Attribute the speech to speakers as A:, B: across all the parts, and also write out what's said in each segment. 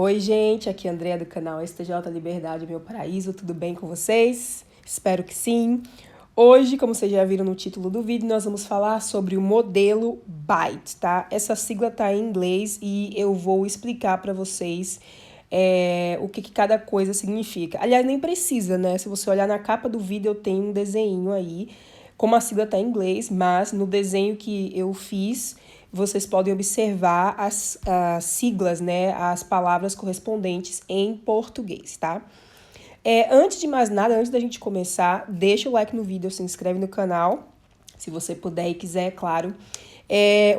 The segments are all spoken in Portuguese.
A: Oi, gente, aqui é a Andrea do canal STJ Liberdade, Meu Paraíso, tudo bem com vocês? Espero que sim. Hoje, como vocês já viram no título do vídeo, nós vamos falar sobre o modelo BITE, tá? Essa sigla tá em inglês e eu vou explicar para vocês o que cada coisa significa. Aliás, nem precisa, né? Se você olhar na capa do vídeo, eu tenho um desenho aí, como a sigla tá em inglês, mas no desenho que eu fiz, vocês podem observar as siglas, né, as palavras correspondentes em português, tá? Antes de mais nada, antes da gente começar, deixa o like no vídeo, se inscreve no canal, se você puder e quiser, é claro.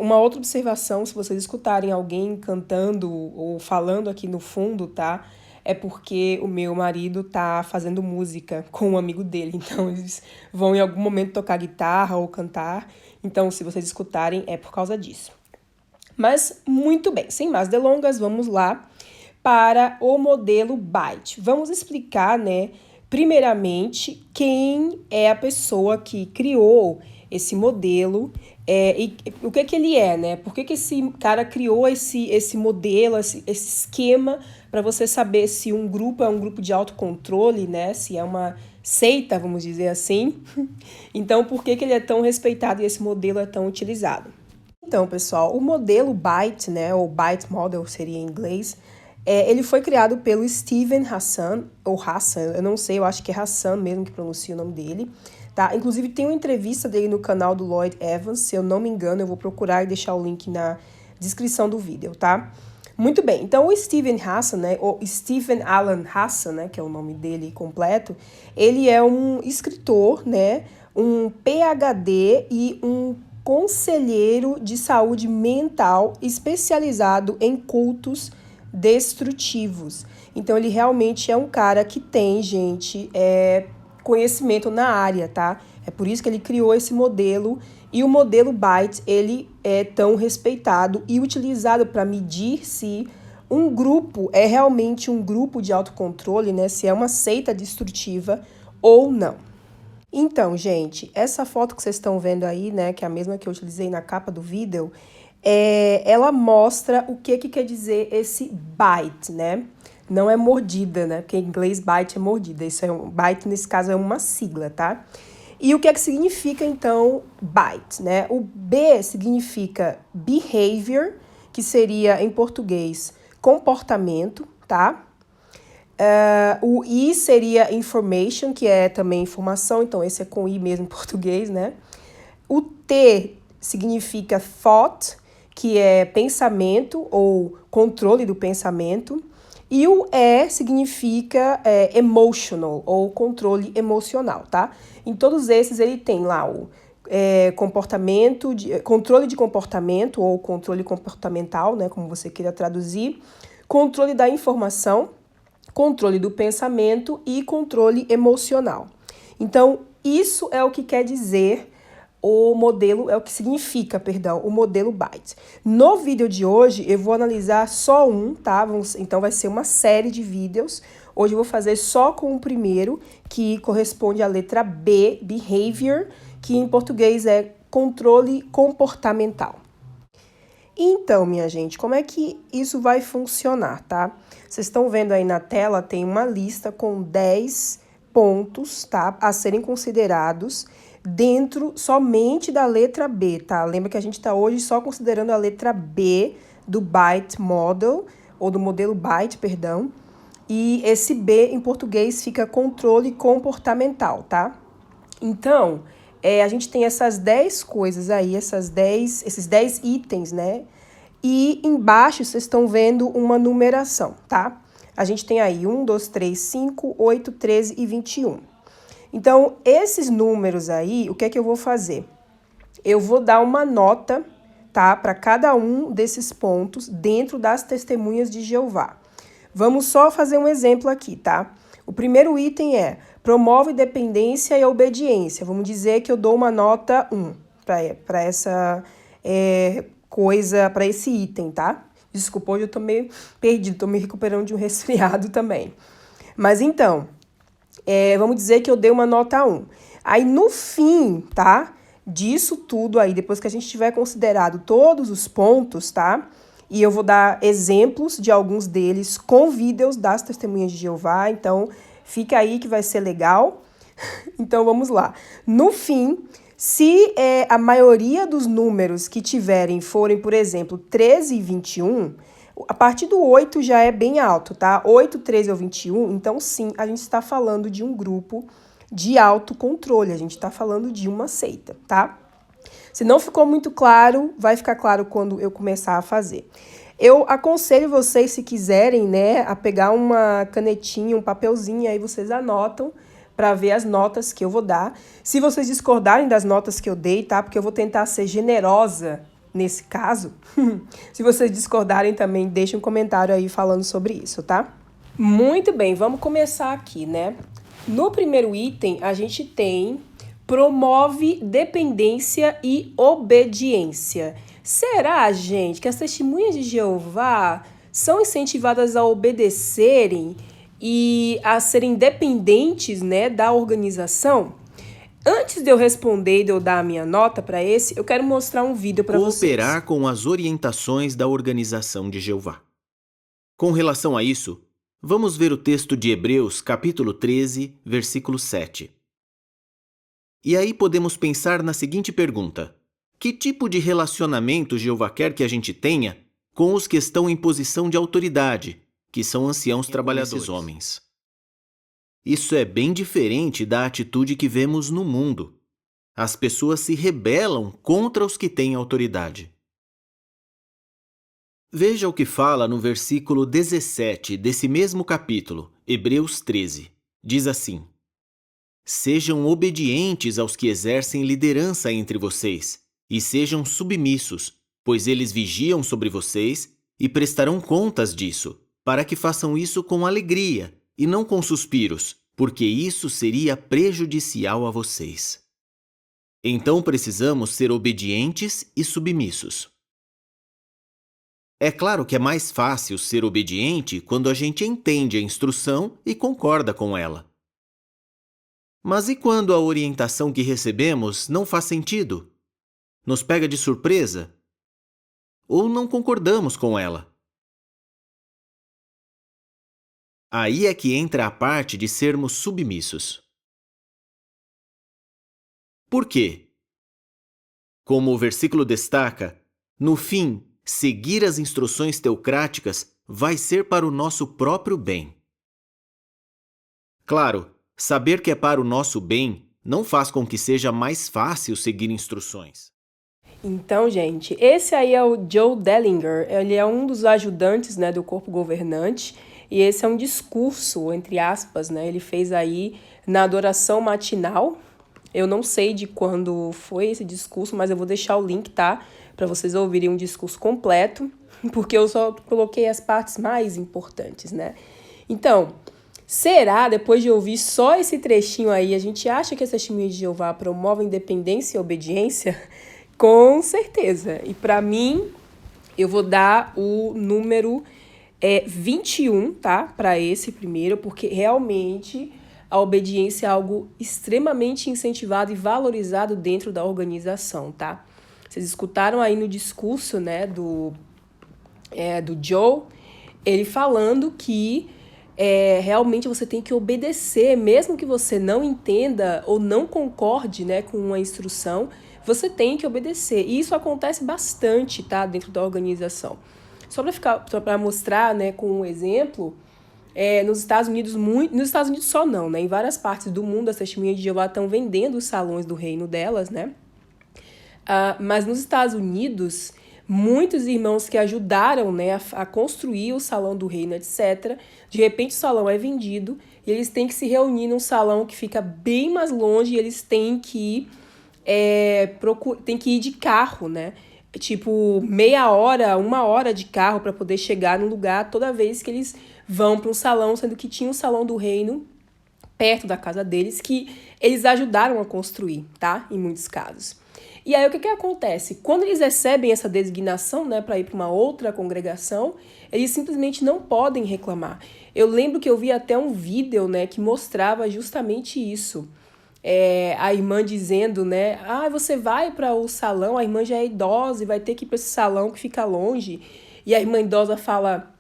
A: Uma outra observação, se vocês escutarem alguém cantando ou falando aqui no fundo, tá? É porque o meu marido tá fazendo música com um amigo dele, então eles vão em algum momento tocar guitarra ou cantar, então se vocês escutarem é por causa disso. Mas muito bem, sem mais delongas, vamos lá para o modelo BITE. Vamos explicar, né, primeiramente, quem é a pessoa que criou esse modelo e o que ele é, né? Por que esse cara criou esse modelo, esse esquema para você saber se um grupo é um grupo de autocontrole, né? Se é uma seita, vamos dizer assim. Então, por que ele é tão respeitado e esse modelo é tão utilizado? Então, pessoal, o modelo BITE, né, ou BITE Model seria em inglês, ele foi criado pelo Steven Hassan, ou Hassan, eu não sei, eu acho que é Hassan mesmo que pronuncia o nome dele, tá? Inclusive, tem uma entrevista dele no canal do Lloyd Evans, se eu não me engano, eu vou procurar e deixar o link na descrição do vídeo, tá? Muito bem, então o Steven Hassan, né, ou Stephen Alan Hassan, né, que é o nome dele completo, ele é um escritor, né, um PhD e um conselheiro de saúde mental especializado em cultos destrutivos. Então, ele realmente é um cara que tem, gente, conhecimento na área, tá? É por isso que ele criou esse modelo. E o modelo BITE, ele é tão respeitado e utilizado para medir se um grupo é realmente um grupo de autocontrole, né? Se é uma seita destrutiva ou não. Então, gente, essa foto que vocês estão vendo aí, né, que é a mesma que eu utilizei na capa do vídeo, ela mostra o que quer dizer esse bite, né? Não é mordida, né? Porque em inglês bite é mordida. Isso bite, nesse caso, é uma sigla, tá? E o que significa, então, bite, né? O B significa behavior, que seria, em português, comportamento, tá? O I seria information, que é também informação, então esse é com I mesmo em português, né? O T significa thought, que é pensamento ou controle do pensamento. E o E significa emotional ou controle emocional, tá? Em todos esses ele tem lá o controle de comportamento ou controle comportamental, né? Como você queira traduzir. Controle da informação, controle do pensamento e controle emocional. Então, isso é o que quer dizer o modelo, é o que significa, perdão, o modelo BITE. No vídeo de hoje, eu vou analisar só um, tá? Então, vai ser uma série de vídeos. Hoje eu vou fazer só com o primeiro, que corresponde à letra B, behavior, que em português é controle comportamental. Então, minha gente, como é que isso vai funcionar, tá? Vocês estão vendo aí na tela, tem uma lista com 10 pontos, tá? A serem considerados dentro somente da letra B, tá? Lembra que a gente tá hoje só considerando a letra B do BITE Model, ou do modelo BITE, perdão. E esse B em português fica controle comportamental, tá? Então, a gente tem essas 10 coisas aí, esses 10 itens, né? E embaixo vocês estão vendo uma numeração, tá? A gente tem aí 1, 2, 3, 5, 8, 13 e 21. Então, esses números aí, o que é que eu vou fazer? Eu vou dar uma nota, tá? Para cada um desses pontos dentro das testemunhas de Jeová. Vamos só fazer um exemplo aqui, tá? O primeiro item é promove dependência e obediência. Vamos dizer que eu dou uma nota 1 para essa coisa, para esse item, tá? Desculpa, hoje eu tô meio perdido, tô me recuperando de um resfriado também. Mas então, vamos dizer que eu dei uma nota 1. Aí no fim, tá? Disso tudo aí, depois que a gente tiver considerado todos os pontos, tá? e eu vou dar exemplos de alguns deles com vídeos das Testemunhas de Jeová, então fica aí que vai ser legal. Então vamos lá. No fim, se a maioria dos números que tiverem forem, por exemplo, 13 e 21, a partir do 8 já é bem alto, tá? 8, 13 ou 21, então sim, a gente está falando de um grupo de autocontrole, a gente está falando de uma seita, tá? Se não ficou muito claro, vai ficar claro quando eu começar a fazer. Eu aconselho vocês, se quiserem, né, a pegar uma canetinha, um papelzinho, aí vocês anotam para ver as notas que eu vou dar. Se vocês discordarem das notas que eu dei, tá? Porque eu vou tentar ser generosa nesse caso. Se vocês discordarem também, deixem um comentário aí falando sobre isso, tá? Muito bem, vamos começar aqui, né? No primeiro item, a gente tem promove dependência e obediência. Será, gente, que as testemunhas de Jeová são incentivadas a obedecerem e a serem dependentes, né, da organização? Antes de eu responder e de eu dar a minha nota para esse, eu quero mostrar um vídeo para vocês.
B: Cooperar com as orientações da organização de Jeová. Com relação a isso, vamos ver o texto de Hebreus, capítulo 13, versículo 7. E aí podemos pensar na seguinte pergunta: que tipo de relacionamento Jeová quer que a gente tenha com os que estão em posição de autoridade, que são anciãos trabalhadores, homens? Isso é bem diferente da atitude que vemos no mundo. As pessoas se rebelam contra os que têm autoridade. Veja o que fala no versículo 17 desse mesmo capítulo, Hebreus 13. Diz assim: sejam obedientes aos que exercem liderança entre vocês, e sejam submissos, pois eles vigiam sobre vocês e prestarão contas disso, para que façam isso com alegria e não com suspiros, porque isso seria prejudicial a vocês. Então precisamos ser obedientes e submissos. É claro que é mais fácil ser obediente quando a gente entende a instrução e concorda com ela. Mas e quando a orientação que recebemos não faz sentido? Nos pega de surpresa? Ou não concordamos com ela? Aí é que entra a parte de sermos submissos. Por quê? Como o versículo destaca, no fim, seguir as instruções teocráticas vai ser para o nosso próprio bem. Claro, saber que é para o nosso bem não faz com que seja mais fácil seguir instruções.
A: Então, gente, esse aí é o Joe Dellinger. Ele é um dos ajudantes, né, do corpo governante. E esse é um discurso, entre aspas, né? Ele fez aí na adoração matinal. Eu não sei de quando foi esse discurso, mas eu vou deixar o link, tá? Para vocês ouvirem um discurso completo, porque eu só coloquei as partes mais importantes, né? Então, será, depois de ouvir só esse trechinho aí, a gente acha que as testemunhas de Jeová promovem independência e obediência? Com certeza. E para mim, eu vou dar o número 21, tá? Para esse primeiro, porque realmente a obediência é algo extremamente incentivado e valorizado dentro da organização, tá? Vocês escutaram aí no discurso, né, do Joe, ele falando que realmente você tem que obedecer, mesmo que você não entenda ou não concorde, né, com uma instrução, você tem que obedecer. E isso acontece bastante, tá, dentro da organização. Só para mostrar, né, com um exemplo, nos Estados Unidos, nos Estados Unidos só não, né, em várias partes do mundo as testemunhas de Jeová estão vendendo os salões do reino delas, né, mas nos Estados Unidos, muitos irmãos que ajudaram, né, a construir o salão do reino, etc., de repente o salão é vendido e eles têm que se reunir num salão que fica bem mais longe e eles têm que ir de carro, né? Tipo, meia hora, 1 hora de carro para poder chegar no lugar toda vez que eles vão para um salão, sendo que tinha um salão do reino perto da casa deles que eles ajudaram a construir, tá? Em muitos casos. E aí, o que acontece? Quando eles recebem essa designação, né, para ir para uma outra congregação, eles simplesmente não podem reclamar. Eu lembro que eu vi até um vídeo, né, que mostrava justamente isso. A irmã dizendo, né, você vai para o salão, a irmã já é idosa e vai ter que ir para esse salão que fica longe. e a irmã idosa fala: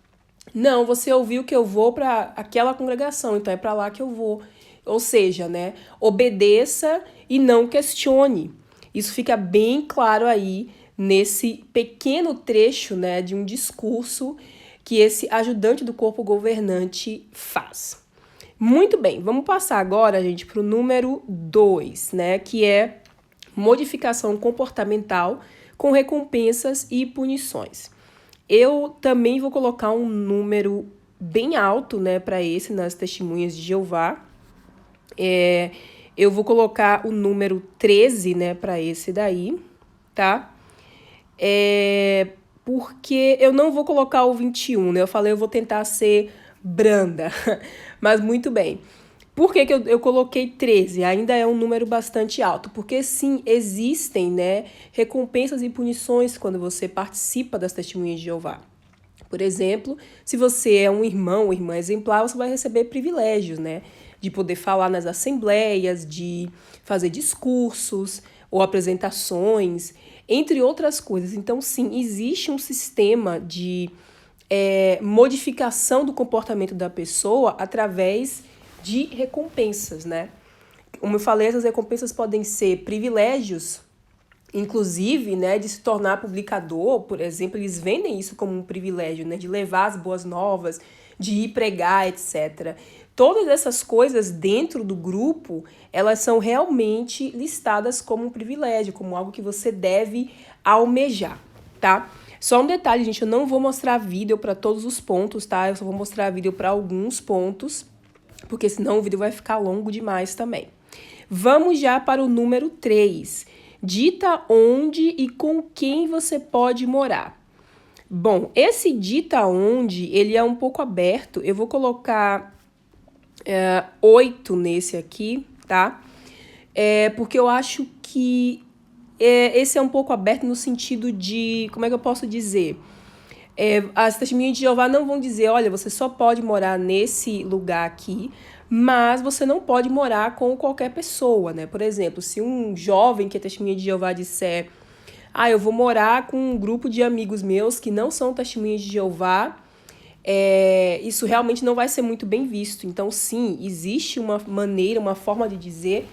A: não, você ouviu que eu vou para aquela congregação, então é para lá que eu vou. Ou seja, né, obedeça e não questione. Isso fica bem claro aí nesse pequeno trecho, né, de um discurso que esse ajudante do corpo governante faz. Muito bem, vamos passar agora, gente, para o número 2, né, que é modificação comportamental com recompensas e punições. Eu também vou colocar um número bem alto, né, para esse nas Testemunhas de Jeová. Eu vou colocar o número 13, né, para esse daí, tá? Porque eu não vou colocar o 21, né? Eu falei, eu vou tentar ser branda, mas muito bem. Por que eu coloquei 13? Ainda é um número bastante alto, porque sim, existem, né, recompensas e punições quando você participa das Testemunhas de Jeová. Por exemplo, se você é um irmão ou irmã exemplar, você vai receber privilégios, né? De poder falar nas assembleias, de fazer discursos ou apresentações, entre outras coisas. Então, sim, existe um sistema de modificação do comportamento da pessoa através de recompensas, né? Como eu falei, essas recompensas podem ser privilégios, inclusive, né, de se tornar publicador, por exemplo, eles vendem isso como um privilégio, né, de levar as boas novas, de ir pregar, etc. Todas essas coisas dentro do grupo, elas são realmente listadas como um privilégio, como algo que você deve almejar, tá? Só um detalhe, gente, eu não vou mostrar vídeo para todos os pontos, tá? Eu só vou mostrar vídeo para alguns pontos, porque senão o vídeo vai ficar longo demais também. Vamos já para o número 3. Dita onde e com quem você pode morar. Bom, esse dita onde, ele é um pouco aberto. Eu vou colocar 8 nesse aqui, tá? Porque eu acho que esse é um pouco aberto no sentido de, como é que eu posso dizer? As Testemunhas de Jeová não vão dizer, olha, você só pode morar nesse lugar aqui, mas você não pode morar com qualquer pessoa, né? Por exemplo, se um jovem que é Testemunha de Jeová disser, eu vou morar com um grupo de amigos meus que não são Testemunhas de Jeová, isso realmente não vai ser muito bem visto. Então, sim, existe uma maneira, uma forma de dizer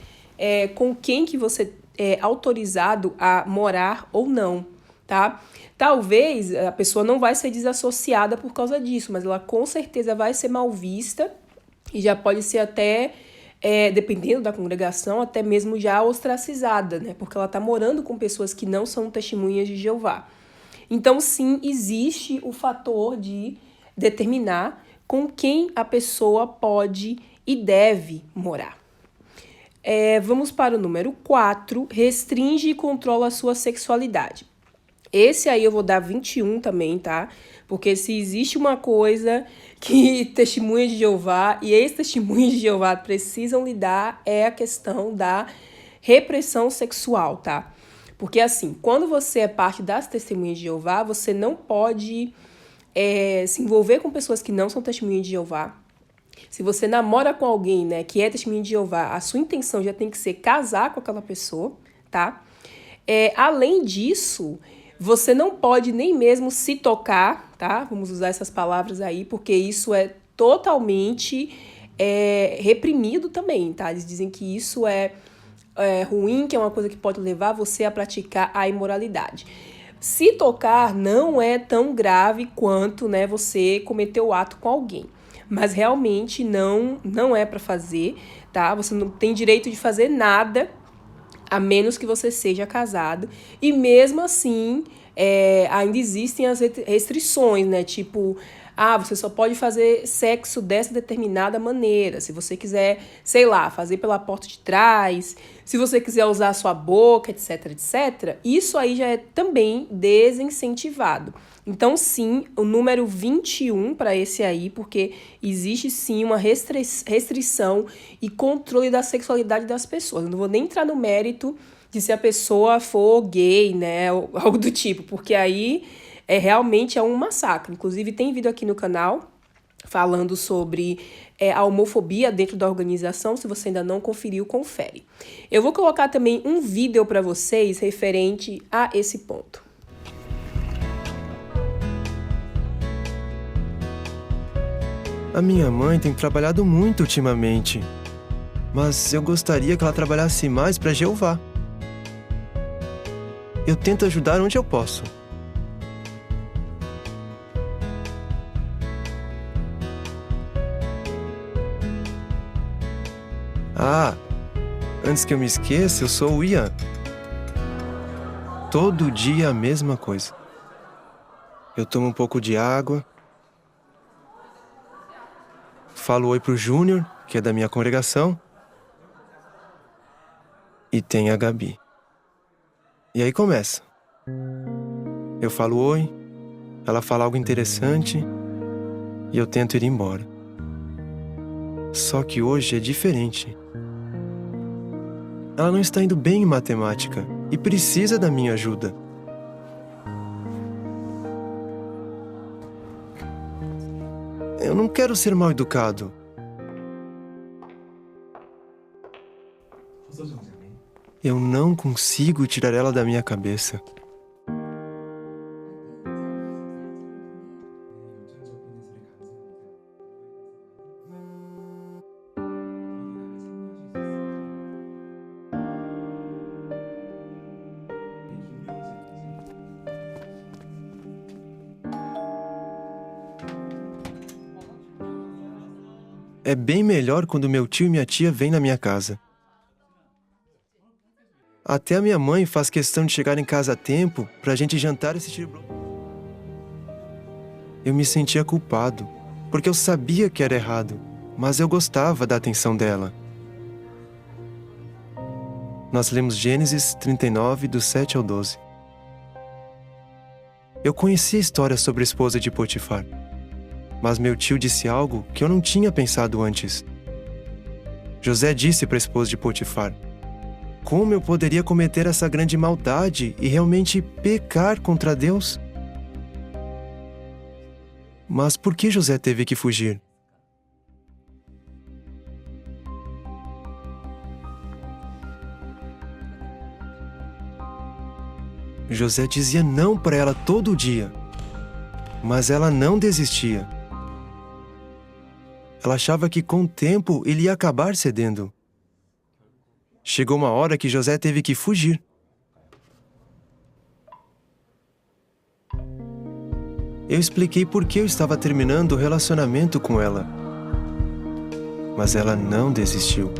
A: com quem que você é autorizado a morar ou não, tá? Talvez a pessoa não vai ser desassociada por causa disso, mas ela com certeza vai ser mal vista e já pode ser até, dependendo da congregação, até mesmo já ostracizada, né? Porque ela está morando com pessoas que não são testemunhas de Jeová. Então, sim, existe o fator de determinar com quem a pessoa pode e deve morar. Vamos para o número 4, restringe e controla a sua sexualidade. Esse aí eu vou dar 21 também, tá? Porque se existe uma coisa que testemunhas de Jeová e ex-testemunhas de Jeová precisam lidar, é a questão da repressão sexual, tá? Porque assim, quando você é parte das testemunhas de Jeová, você não pode se envolver com pessoas que não são testemunhas de Jeová. Se você namora com alguém, né, que é testemunha de Jeová, a sua intenção já tem que ser casar com aquela pessoa, tá? Além disso, você não pode nem mesmo se tocar, tá? Vamos usar essas palavras aí, porque isso é totalmente reprimido também, tá? Eles dizem que isso é ruim, que é uma coisa que pode levar você a praticar a imoralidade. Se tocar não é tão grave quanto, né, você cometer o ato com alguém. Mas realmente não é para fazer, tá? Você não tem direito de fazer nada a menos que você seja casado. E mesmo assim, ainda existem as restrições, né? Tipo, você só pode fazer sexo dessa determinada maneira. Se você quiser, sei lá, fazer pela porta de trás, se você quiser usar a sua boca, etc, etc, isso aí já é também desincentivado. Então, sim, o número 21 para esse aí, porque existe sim uma restrição e controle da sexualidade das pessoas. Eu não vou nem entrar no mérito de se a pessoa for gay, né, ou algo do tipo, porque aí realmente é um massacre. Inclusive, tem vídeo aqui no canal falando sobre a homofobia dentro da organização. Se você ainda não conferiu, confere. Eu vou colocar também um vídeo para vocês referente a esse ponto.
C: A minha mãe tem trabalhado muito ultimamente, mas eu gostaria que ela trabalhasse mais para Jeová. Eu tento ajudar onde eu posso. Antes que eu me esqueça, eu sou o Ian. Todo dia a mesma coisa. Eu tomo um pouco de água, falo oi pro Júnior, que é da minha congregação, e tem a Gabi. E aí começa. Eu falo oi, ela fala algo interessante e eu tento ir embora. Só que hoje é diferente. Ela não está indo bem em matemática e precisa da minha ajuda. Eu não quero ser mal educado. Eu não consigo tirar ela da minha cabeça. É bem melhor quando meu tio e minha tia vêm na minha casa. Até a minha mãe faz questão de chegar em casa a tempo pra gente jantar e assistir. Eu me sentia culpado, porque eu sabia que era errado, mas eu gostava da atenção dela. Nós lemos Gênesis 39, do 7 ao 12. Eu conheci a história sobre a esposa de Potifar, mas meu tio disse algo que eu não tinha pensado antes. José disse para a esposa de Potifar: como eu poderia cometer essa grande maldade e realmente pecar contra Deus? Mas por que José teve que fugir? José dizia não para ela todo dia, mas ela não desistia. Ela achava que com o tempo ele ia acabar cedendo. Chegou uma hora que José teve que fugir. Eu expliquei por que eu estava terminando o relacionamento com ela, mas ela não desistiu.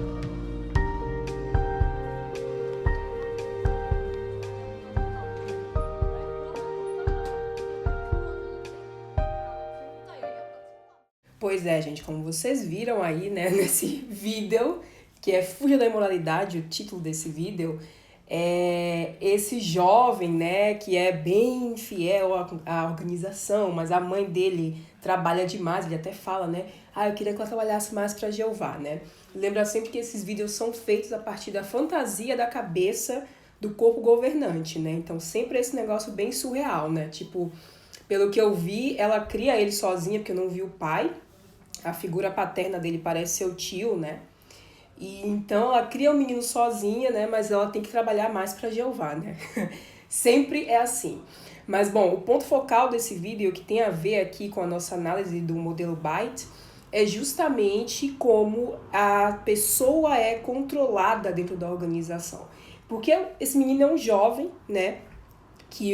A: Pois é, gente, como vocês viram aí, né, nesse vídeo, que é Fuja da Imoralidade, o título desse vídeo, é esse jovem, né, que é bem fiel à organização, mas a mãe dele trabalha demais, ele até fala, né, eu queria que ela trabalhasse mais para Jeová, né. Lembra sempre que esses vídeos são feitos a partir da fantasia da cabeça do corpo governante, né, então sempre esse negócio bem surreal, né, tipo, pelo que eu vi, ela cria ele sozinha, porque eu não vi o pai. A figura paterna dele parece ser o tio, né? E então ela cria o menino sozinha, né? Mas ela tem que trabalhar mais para Jeová, né? Sempre é assim. Mas bom, o ponto focal desse vídeo, que tem a ver aqui com a nossa análise do modelo Byte, é justamente como a pessoa é controlada dentro da organização. Porque esse menino é um jovem, né? Que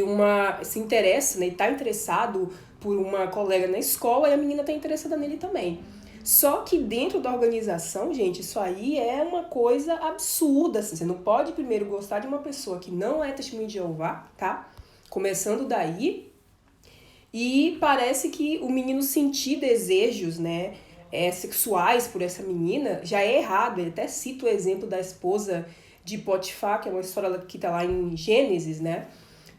A: se interessa, né? E tá interessado por uma colega na escola e a menina tá interessada nele também. Só que dentro da organização, gente, isso aí é uma coisa absurda, assim. Você não pode primeiro gostar de uma pessoa que não é testemunho de Jeová, tá? Começando daí. E parece que o menino sentir desejos, né, sexuais por essa menina já é errado. Ele até cita o exemplo da esposa de Potifar, que é uma história que tá lá em Gênesis, né?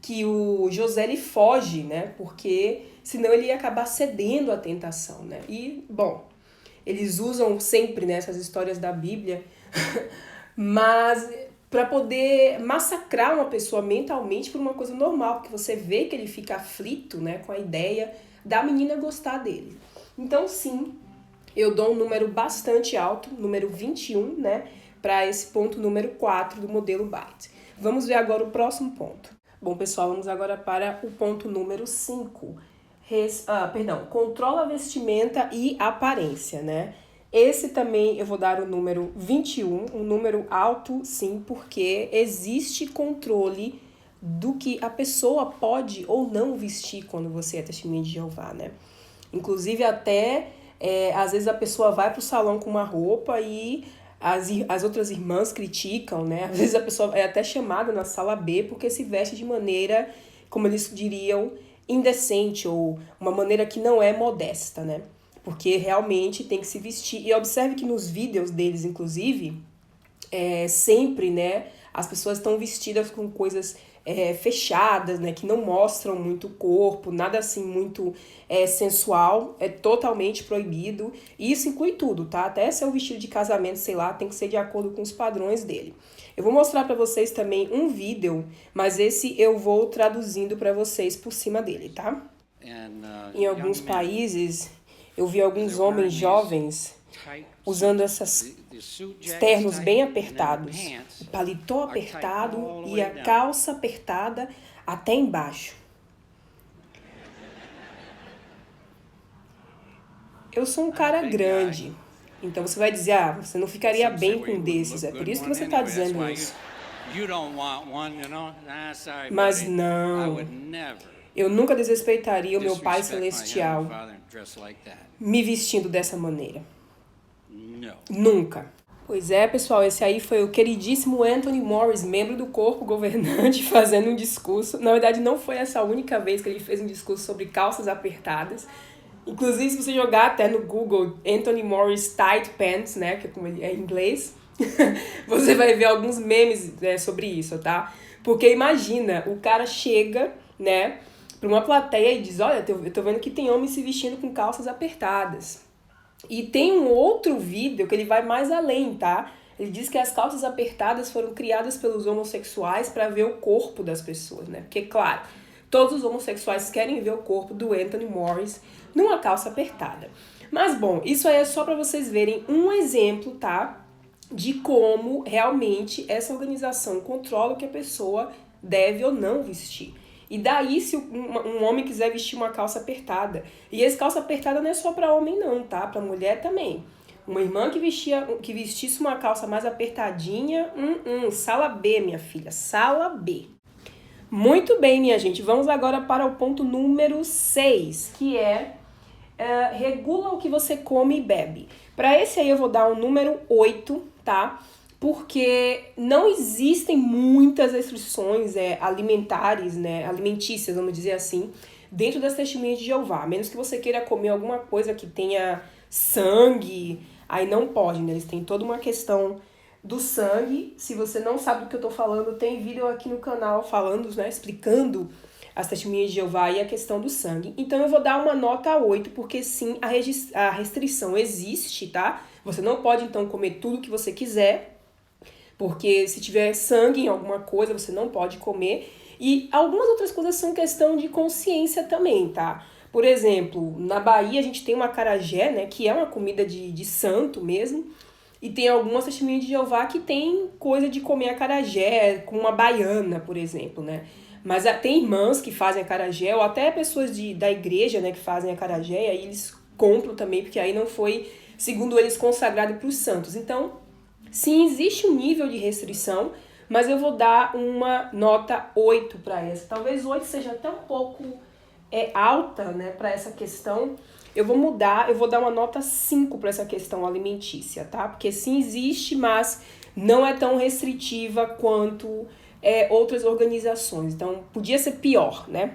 A: Que o José ele foge, né? Porque senão ele ia acabar cedendo à tentação, né? E, bom, eles usam sempre, né, essas histórias da Bíblia, mas para poder massacrar uma pessoa mentalmente por uma coisa normal, porque você vê que ele fica aflito, né, com a ideia da menina gostar dele. Então, sim, eu dou um número bastante alto, número 21, né, para esse ponto número 4 do modelo Byte. Vamos ver agora o próximo ponto. Bom, pessoal, vamos agora para o ponto número 5. controla a vestimenta e aparência, né? Esse também eu vou dar o número 21, um número alto, sim, porque existe controle do que a pessoa pode ou não vestir quando você é testemunha de Jeová, né? Inclusive até, às vezes a pessoa vai pro salão com uma roupa e as outras irmãs criticam, né? Às vezes a pessoa é até chamada na sala B porque se veste de maneira, como eles diriam, indecente ou uma maneira que não é modesta, né? Porque realmente tem que se vestir. E observe que nos vídeos deles, inclusive, sempre, né, as pessoas estão vestidas com coisas fechadas, né, que não mostram muito o corpo, nada assim muito sensual, é totalmente proibido. E isso inclui tudo, tá? Até seu vestido de casamento, sei lá, tem que ser de acordo com os padrões dele. Eu vou mostrar para vocês também um vídeo, mas esse eu vou traduzindo para vocês por cima dele, tá? Em alguns países, eu vi alguns homens jovens usando esses ternos bem apertados, o paletó apertado e a calça apertada até embaixo. Eu sou um cara grande, então você vai dizer, você não ficaria bem com um desses, é por isso que você está dizendo isso. Mas não, eu nunca desrespeitaria o meu Pai Celestial me vestindo dessa maneira. Nunca. Pois é, pessoal, esse aí foi o queridíssimo Anthony Morris, membro do corpo governante, fazendo um discurso. Na verdade, não foi essa a única vez que ele fez um discurso sobre calças apertadas. Inclusive, se você jogar até no Google Anthony Morris Tight Pants, né, que é como ele é em inglês, você vai ver alguns memes, né, sobre isso, tá? Porque imagina, o cara chega, né, para uma plateia e diz, olha, eu tô vendo que tem homens se vestindo com calças apertadas. E tem um outro vídeo que ele vai mais além, tá? Ele diz que as calças apertadas foram criadas pelos homossexuais para ver o corpo das pessoas, né? Porque, claro, todos os homossexuais querem ver o corpo do Anthony Morris numa calça apertada. Mas, bom, isso aí é só para vocês verem um exemplo, tá? De como realmente essa organização controla o que a pessoa deve ou não vestir. E daí, se um homem quiser vestir uma calça apertada, e essa calça apertada não é só para homem não, tá? Para mulher também. Uma irmã que vestisse uma calça mais apertadinha, sala B, minha filha, sala B. Muito bem, minha gente, vamos agora para o ponto número 6, que regula o que você come e bebe. Para esse aí eu vou dar o número 8, tá? Porque não existem muitas restrições alimentares, né, alimentícias, vamos dizer assim, dentro das testemunhas de Jeová. A menos que você queira comer alguma coisa que tenha sangue, aí não pode, né? Eles têm toda uma questão do sangue. Se você não sabe do que eu tô falando, tem vídeo aqui no canal falando, né, explicando as testemunhas de Jeová e a questão do sangue. Então eu vou dar uma nota 8, porque sim, a restrição existe, tá? Você não pode, então, comer tudo que você quiser, porque se tiver sangue em alguma coisa, você não pode comer. E algumas outras coisas são questão de consciência também, tá? Por exemplo, na Bahia a gente tem uma acarajé, né, que é uma comida de santo mesmo. E tem algumas testemunhas de Jeová que tem coisa de comer acarajé com uma baiana, por exemplo, né? Mas tem irmãs que fazem acarajé, ou até pessoas da igreja, né, que fazem acarajé, e aí eles compram também, porque aí não foi, segundo eles, consagrado para os santos. Então, sim, existe um nível de restrição, mas eu vou dar uma nota 8 para essa. Talvez 8 seja até um pouco alta, né, para essa questão. Eu vou mudar, eu vou dar uma nota 5 para essa questão alimentícia, tá? Porque sim existe, mas não é tão restritiva quanto outras organizações. Então, podia ser pior, né?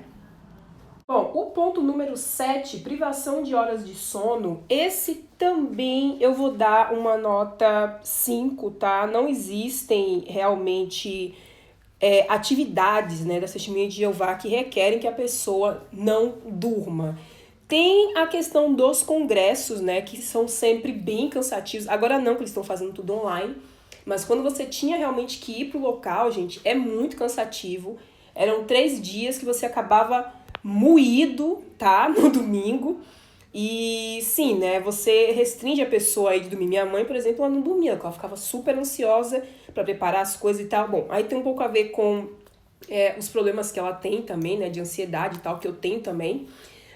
A: Bom, o ponto número 7, privação de horas de sono, esse também eu vou dar uma nota 5, tá? Não existem realmente atividades, né, da testemunha de Jeová que requerem que a pessoa não durma. Tem a questão dos congressos, né, que são sempre bem cansativos. Agora não, que eles estão fazendo tudo online, mas quando você tinha realmente que ir pro local, gente, é muito cansativo. Eram 3 dias que você acabava moído, tá, no domingo. E sim, né, você restringe a pessoa aí de dormir. Minha mãe, por exemplo, ela não dormia, ela ficava super ansiosa para preparar as coisas e tal. Bom, aí tem um pouco a ver com os problemas que ela tem também, né, de ansiedade e tal, que eu tenho também.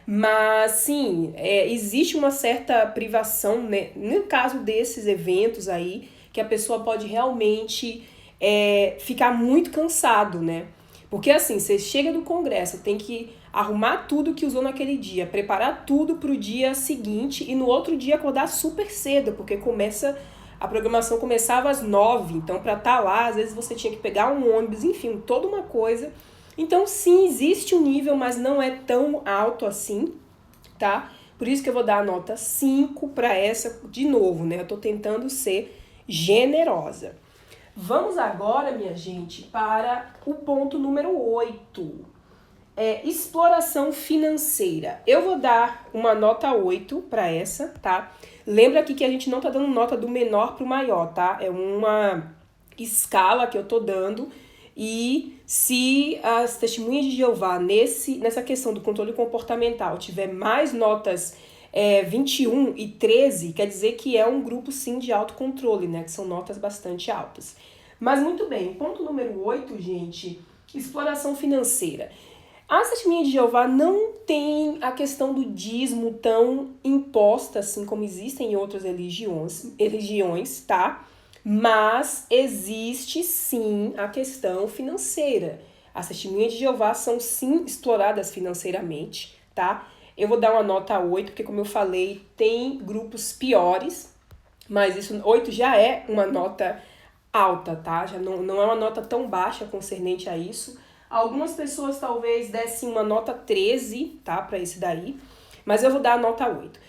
A: Mas, sim, existe uma certa privação, né, no caso desses eventos aí, que a pessoa pode realmente ficar muito cansado, né? Porque, assim, você chega do congresso, tem que arrumar tudo que usou naquele dia, preparar tudo para o dia seguinte e no outro dia acordar super cedo, porque a programação começava às 9, então para estar lá, às vezes você tinha que pegar um ônibus, enfim, toda uma coisa. Então, sim, existe um nível, mas não é tão alto assim, tá? Por isso que eu vou dar a nota 5 para essa de novo, né? Eu tô tentando ser generosa. Vamos agora, minha gente, para o ponto número 8. Exploração financeira. Eu vou dar uma nota 8 para essa, tá? Lembra aqui que a gente não tá dando nota do menor pro maior, tá? É uma escala que eu tô dando. E se as testemunhas de Jeová nessa questão do controle comportamental tiver mais notas 21 e 13, quer dizer que é um grupo sim de autocontrole, né? Que são notas bastante altas. Mas muito bem, ponto número 8, gente, exploração financeira. As testemunhas de Jeová não tem a questão do dízimo tão imposta assim como existem em outras religiões, tá? Mas existe sim a questão financeira. As testemunhas de Jeová são sim exploradas financeiramente, tá? Eu vou dar uma nota 8, porque como eu falei, tem grupos piores, mas 8 já é uma nota alta, tá? Já não é uma nota tão baixa concernente a isso. Algumas pessoas talvez dessem uma nota 13, tá? Pra esse daí, mas eu vou dar a nota 8.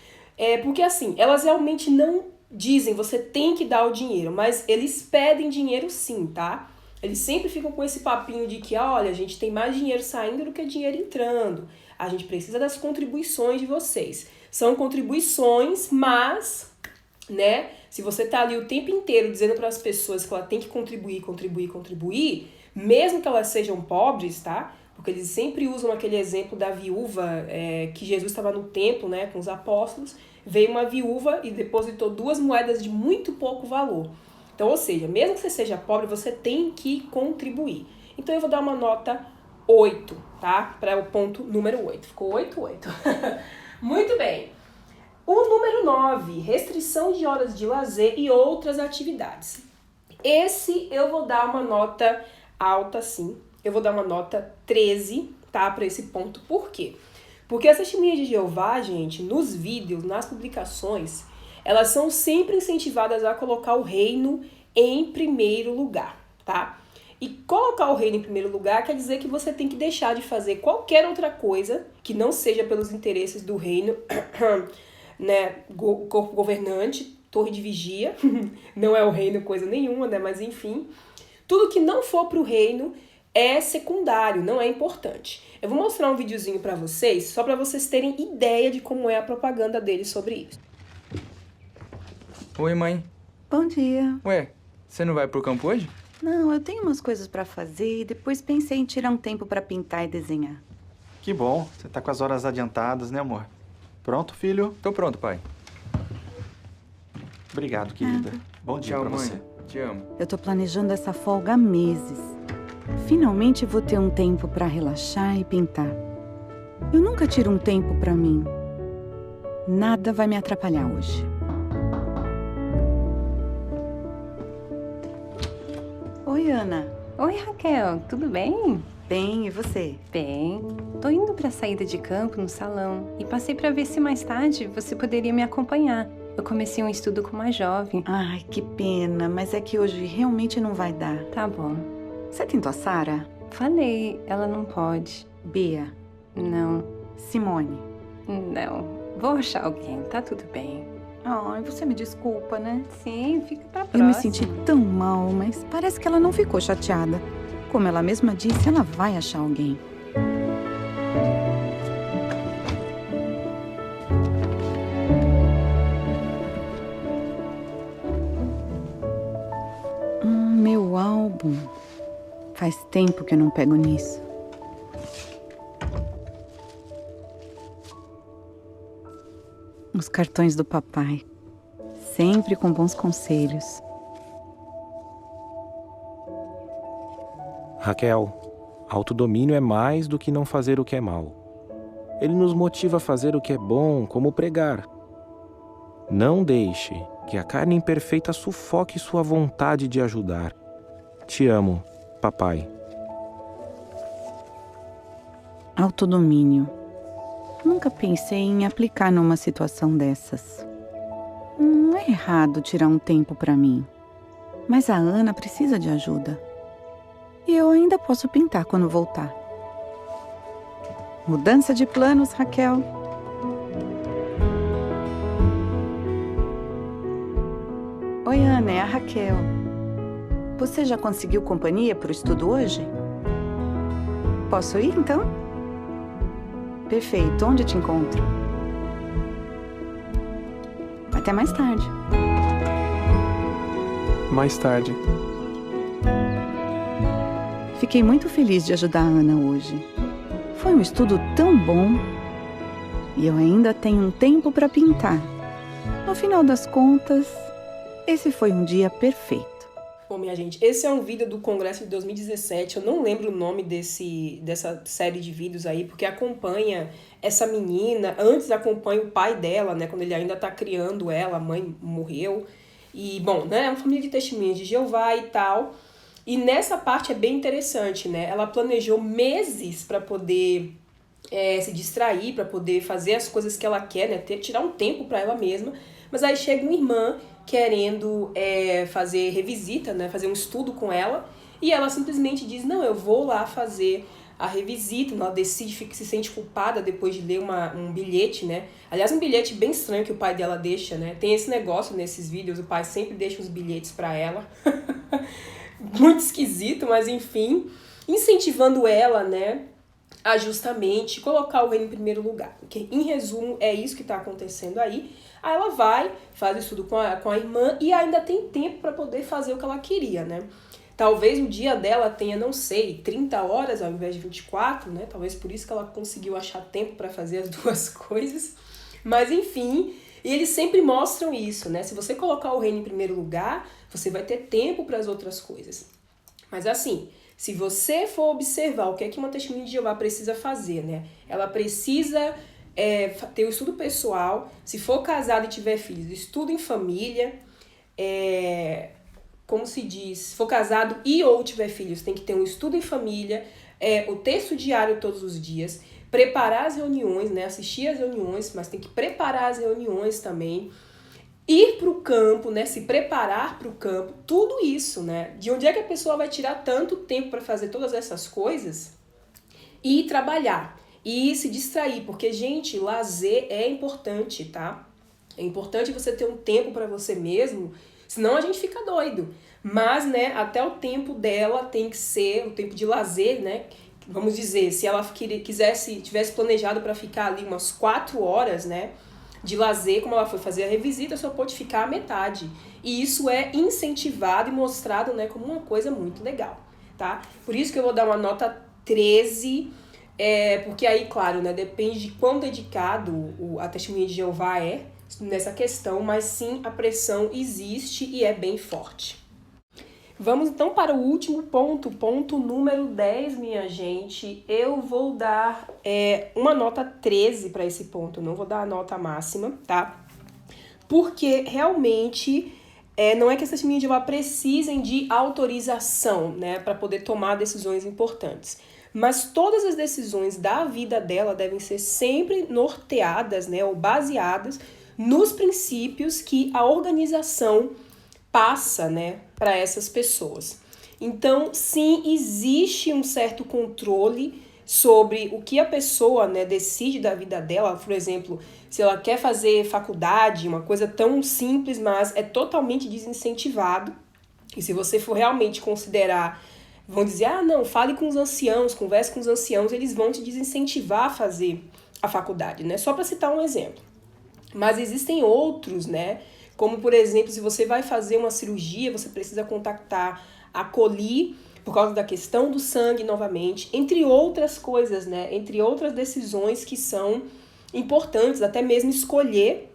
A: Porque assim, elas realmente não dizem, você tem que dar o dinheiro, mas eles pedem dinheiro sim, tá? Eles sempre ficam com esse papinho de que, olha, a gente tem mais dinheiro saindo do que dinheiro entrando. A gente precisa das contribuições de vocês. São contribuições, mas, né, se você tá ali o tempo inteiro dizendo para as pessoas que ela tem que contribuir, mesmo que elas sejam pobres, tá? Porque eles sempre usam aquele exemplo da viúva, que Jesus estava no templo, né, com os apóstolos, veio uma viúva e depositou 2 moedas de muito pouco valor. Então, ou seja, mesmo que você seja pobre, você tem que contribuir. Então, eu vou dar uma nota 8, tá? Para o ponto número 8. Ficou 8, 8. Muito bem. O número 9, restrição de horas de lazer e outras atividades. Esse eu vou dar uma nota alta, sim. Eu vou dar uma nota 13, tá? Para esse ponto. Por quê? Porque as testemunhas de Jeová, gente, nos vídeos, nas publicações, elas são sempre incentivadas a colocar o reino em primeiro lugar, tá? E colocar o reino em primeiro lugar quer dizer que você tem que deixar de fazer qualquer outra coisa que não seja pelos interesses do reino, né? Corpo governante, torre de vigia, não é o reino coisa nenhuma, né? Mas enfim, tudo que não for pro reino é secundário, não é importante. Eu vou mostrar um videozinho pra vocês, só pra vocês terem ideia de como é a propaganda dele sobre isso.
D: Oi, mãe.
E: Bom dia.
D: Ué, você não vai pro campo hoje?
E: Não, eu tenho umas coisas pra fazer e depois pensei em tirar um tempo pra pintar e desenhar.
F: Que bom, você tá com as horas adiantadas, né, amor? Pronto, filho?
D: Tô pronto, pai.
F: Obrigado, querida. Bom dia
D: Tchau,
F: pra
D: mãe.
F: você.
D: Te amo.
E: Eu tô planejando essa folga há meses. Finalmente vou ter um tempo pra relaxar e pintar. Eu nunca tiro um tempo pra mim. Nada vai me atrapalhar hoje. Oi, Ana.
G: Oi, Raquel, tudo bem?
E: Bem, e você?
G: Bem. Tô indo pra saída de campo no salão e passei pra ver se mais tarde você poderia me acompanhar. Eu comecei um estudo com uma jovem.
E: Ai, que pena, mas é que hoje realmente não vai dar.
G: Tá bom.
E: Você tentou a Sara?
G: Falei, ela não pode.
E: Bia?
G: Não,
E: Simone?
G: não. Vou achar alguém, tá tudo bem.
E: Ai, você me desculpa, né?
G: Sim, fica pra próxima.
E: Eu me senti tão mal, mas parece que ela não ficou chateada. Como ela mesma disse, ela vai achar alguém. Meu álbum. Faz tempo que eu não pego nisso. Os cartões do papai. Sempre com bons conselhos.
H: Raquel, autodomínio é mais do que não fazer o que é mal. Ele nos motiva a fazer o que é bom, como pregar. Não deixe que a carne imperfeita sufoque sua vontade de ajudar. Te amo, papai.
E: Autodomínio. Nunca pensei em aplicar numa situação dessas. Não é errado tirar um tempo para mim. Mas a Ana precisa de ajuda. E eu ainda posso pintar quando voltar. Mudança de planos, Raquel. Oi, Ana, é a Raquel. Você já conseguiu companhia para o estudo hoje? Posso ir, então? Perfeito. Onde eu te encontro? Até mais tarde.
C: Mais tarde.
E: Fiquei muito feliz de ajudar a Ana hoje. Foi um estudo tão bom. E eu ainda tenho um tempo para pintar. No final das contas, esse foi um dia perfeito.
A: Bom, minha gente, esse é um vídeo do Congresso de 2017. Eu não lembro o nome dessa série de vídeos aí, porque acompanha essa menina. Antes acompanha o pai dela, né? Quando ele ainda tá criando ela, a mãe morreu. E, bom, né? É uma família de testemunhas de Jeová e tal. E nessa parte é bem interessante, né? Ela planejou meses para poder se distrair, para poder fazer as coisas que ela quer, né? Tirar um tempo para ela mesma. Mas aí chega uma irmã querendo fazer revisita, né? Fazer um estudo com ela. E ela simplesmente diz, não, eu vou lá fazer a revisita. Ela decide, se sente culpada depois de ler um bilhete, né? Aliás, um bilhete bem estranho que o pai dela deixa, né? Tem esse negócio nesses vídeos, o pai sempre deixa os bilhetes para ela. Muito esquisito, mas enfim, incentivando ela, né, a justamente colocar o reino em primeiro lugar. Porque, em resumo, é isso que está acontecendo aí. Aí ela vai, faz o estudo com a irmã e ainda tem tempo para poder fazer o que ela queria, né? Talvez o dia dela tenha, não sei, 30 horas ao invés de 24, né? Talvez por isso que ela conseguiu achar tempo para fazer as duas coisas. Mas, enfim, e eles sempre mostram isso, né? Se você colocar o reino em primeiro lugar, você vai ter tempo para as outras coisas. Mas assim, se você for observar o que é que uma testemunha de Jeová precisa fazer, né? Ela precisa ter o estudo pessoal, se for casada e tiver filhos, estudo em família, como se diz, se for casado e ou tiver filhos, tem que ter um estudo em família, o texto diário todos os dias, preparar as reuniões, né? Assistir às reuniões, mas tem que preparar as reuniões também, ir para o campo, né? Se preparar para o campo, tudo isso, né? De onde é que a pessoa vai tirar tanto tempo para fazer todas essas coisas? E trabalhar, e se distrair, porque, gente, lazer é importante, tá? É importante você ter um tempo para você mesmo, senão a gente fica doido. Mas, né, até o tempo dela tem que ser o tempo de lazer, né? Vamos dizer, se ela tivesse planejado para ficar ali umas 4 horas, né, de lazer, como ela foi fazer a revisita, só pode ficar a metade. E isso é incentivado e mostrado, né, como uma coisa muito legal, tá? Por isso que eu vou dar uma nota 13, porque aí, claro, né, depende de quão dedicado a testemunha de Jeová é nessa questão, mas sim, a pressão existe e é bem forte. Vamos então para o último ponto número 10, minha gente. Eu vou dar uma nota 13 para esse ponto, não vou dar a nota máxima, tá? Porque realmente não é que as testemunhas de Jeová precisem de autorização, né, para poder tomar decisões importantes. Mas todas as decisões da vida dela devem ser sempre norteadas, né, ou baseadas nos princípios que a organização passa, né, para essas pessoas. Então, sim, existe um certo controle sobre o que a pessoa, né, decide da vida dela. Por exemplo, se ela quer fazer faculdade, uma coisa tão simples, mas é totalmente desincentivado. E se você for realmente considerar, vão dizer, não, fale com os anciãos, converse com os anciãos, eles vão te desincentivar a fazer a faculdade, né? Só para citar um exemplo. Mas existem outros, né? Como, por exemplo, se você vai fazer uma cirurgia, você precisa contactar a COLI por causa da questão do sangue novamente, entre outras coisas, né? Entre outras decisões que são importantes, até mesmo escolher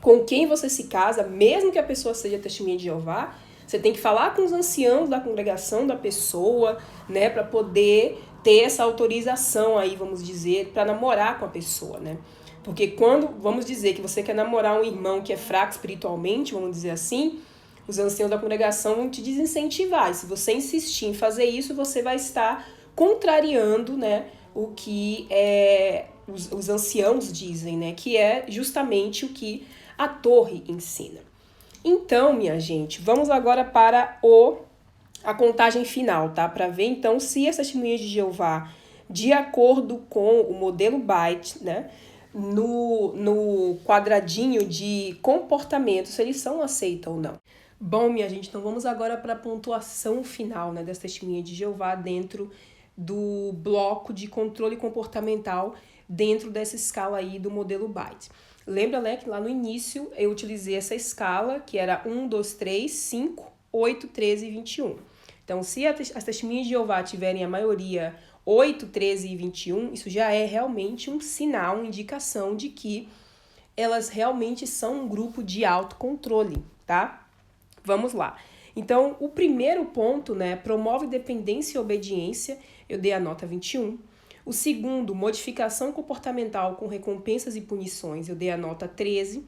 A: com quem você se casa, mesmo que a pessoa seja testemunha de Jeová, Você tem que falar com os anciãos da congregação da pessoa, né, para poder ter essa autorização aí, vamos dizer, para namorar com a pessoa, né? Porque quando, vamos dizer que você quer namorar um irmão que é fraco espiritualmente, vamos dizer assim, os anciãos da congregação vão te desincentivar. E se você insistir em fazer isso, você vai estar contrariando, né, o que os anciãos dizem, né, que é justamente o que a torre ensina. Então, minha gente, vamos agora para a contagem final, tá? Para ver, então, se as testemunhas de Jeová, de acordo com o modelo Byte, né, no quadradinho de comportamento, se eles são aceitos ou não. Bom, minha gente, então vamos agora para a pontuação final, né, das testemunhas de Jeová dentro do bloco de controle comportamental dentro dessa escala aí do modelo Byte. Lembra, né, que lá no início eu utilizei essa escala que era 1, 2, 3, 5, 8, 13 e 21. Então, se as testemunhas de Jeová tiverem a maioria 8, 13 e 21, isso já é realmente um sinal, uma indicação de que elas realmente são um grupo de autocontrole, tá? Vamos lá. Então, o primeiro ponto, né, promove dependência e obediência, eu dei a nota 21. O segundo, modificação comportamental com recompensas e punições, eu dei a nota 13.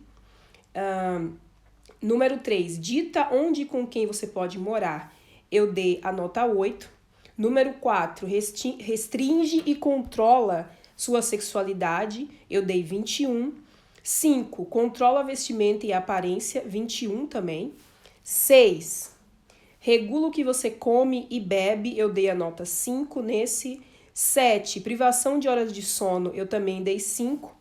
A: Número 3, dita onde e com quem você pode morar, eu dei a nota 8. Número 4, restringe e controla sua sexualidade, eu dei 21. 5, controla a vestimenta e a aparência, 21 também. 6, regula o que você come e bebe, eu dei a nota 5 nesse. 7, privação de horas de sono, eu também dei 5.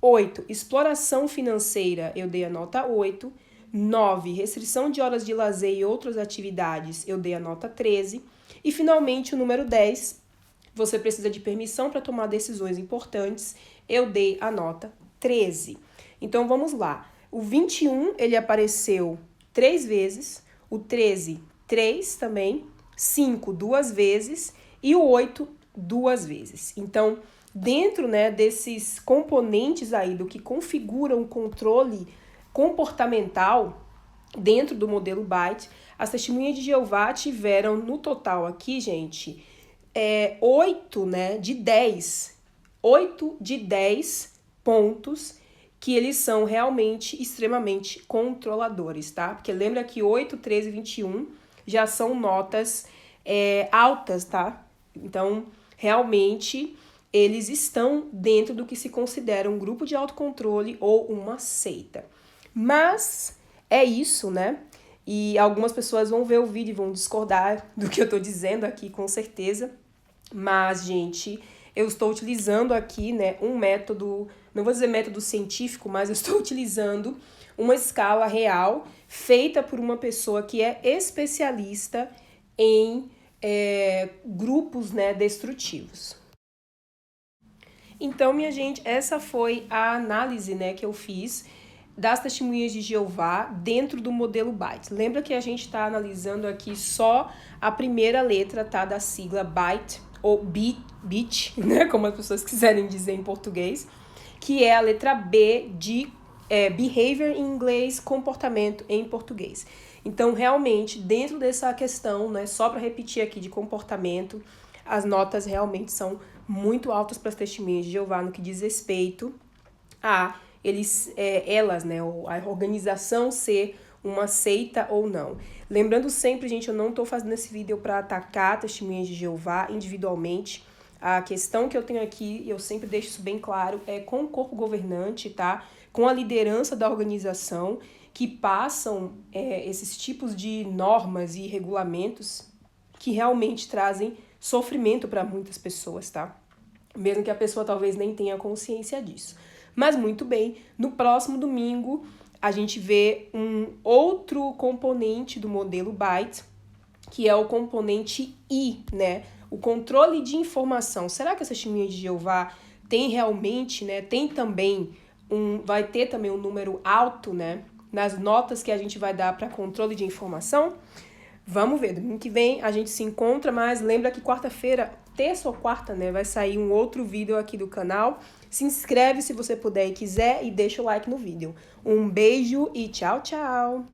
A: 8, exploração financeira, eu dei a nota 8. 9, restrição de horas de lazer e outras atividades, eu dei a nota 13. E, finalmente, o número 10, você precisa de permissão para tomar decisões importantes, eu dei a nota 13. Então, vamos lá. O 21, ele apareceu 3 vezes, o 13, 3 também, 5, 2 vezes e o 8, 2 vezes. Então, dentro, né, desses componentes aí do que configura um controle comportamental dentro do modelo Byte, as testemunhas de Jeová tiveram no total aqui, gente, 8, né, de 10. 8 de 10 pontos que eles são realmente extremamente controladores, tá? Porque lembra que 8, 13 e 21 já são notas altas, tá? Então, realmente, eles estão dentro do que se considera um grupo de autocontrole ou uma seita. Mas é isso, né? E algumas pessoas vão ver o vídeo e vão discordar do que eu tô dizendo aqui, com certeza. Mas, gente, eu estou utilizando aqui, né, um método, não vou dizer método científico, mas eu estou utilizando uma escala real feita por uma pessoa que é especialista em grupos, né, destrutivos. Então, minha gente, essa foi a análise, né, que eu fiz das testemunhas de Jeová dentro do modelo Byte. Lembra que a gente está analisando aqui só a primeira letra, tá, da sigla Byte, ou BIT, né, como as pessoas quiserem dizer em português, que é a letra B de behavior em inglês, comportamento em português. Então, realmente, dentro dessa questão, né, só para repetir aqui de comportamento, as notas realmente são muito altas para as testemunhas de Jeová no que diz respeito a elas, né, a organização ser uma seita ou não. Lembrando sempre, gente, eu não estou fazendo esse vídeo para atacar testemunhas de Jeová individualmente. A questão que eu tenho aqui, e eu sempre deixo isso bem claro, é com o corpo governante, tá? Com a liderança da organização, que passam esses tipos de normas e regulamentos que realmente trazem sofrimento para muitas pessoas, tá? Mesmo que a pessoa talvez nem tenha consciência disso. Mas muito bem, no próximo domingo a gente vê um outro componente do modelo Byte, que é o componente I, né? O controle de informação. Será que essa testemunha de Jeová tem realmente, né? Vai ter também um número alto, né? Nas notas que a gente vai dar para controle de informação? Vamos ver, domingo que vem a gente se encontra, mas lembra que quarta-feira, terça ou quarta, né, vai sair um outro vídeo aqui do canal. Se inscreve se você puder e quiser e deixa o like no vídeo. Um beijo e tchau, tchau!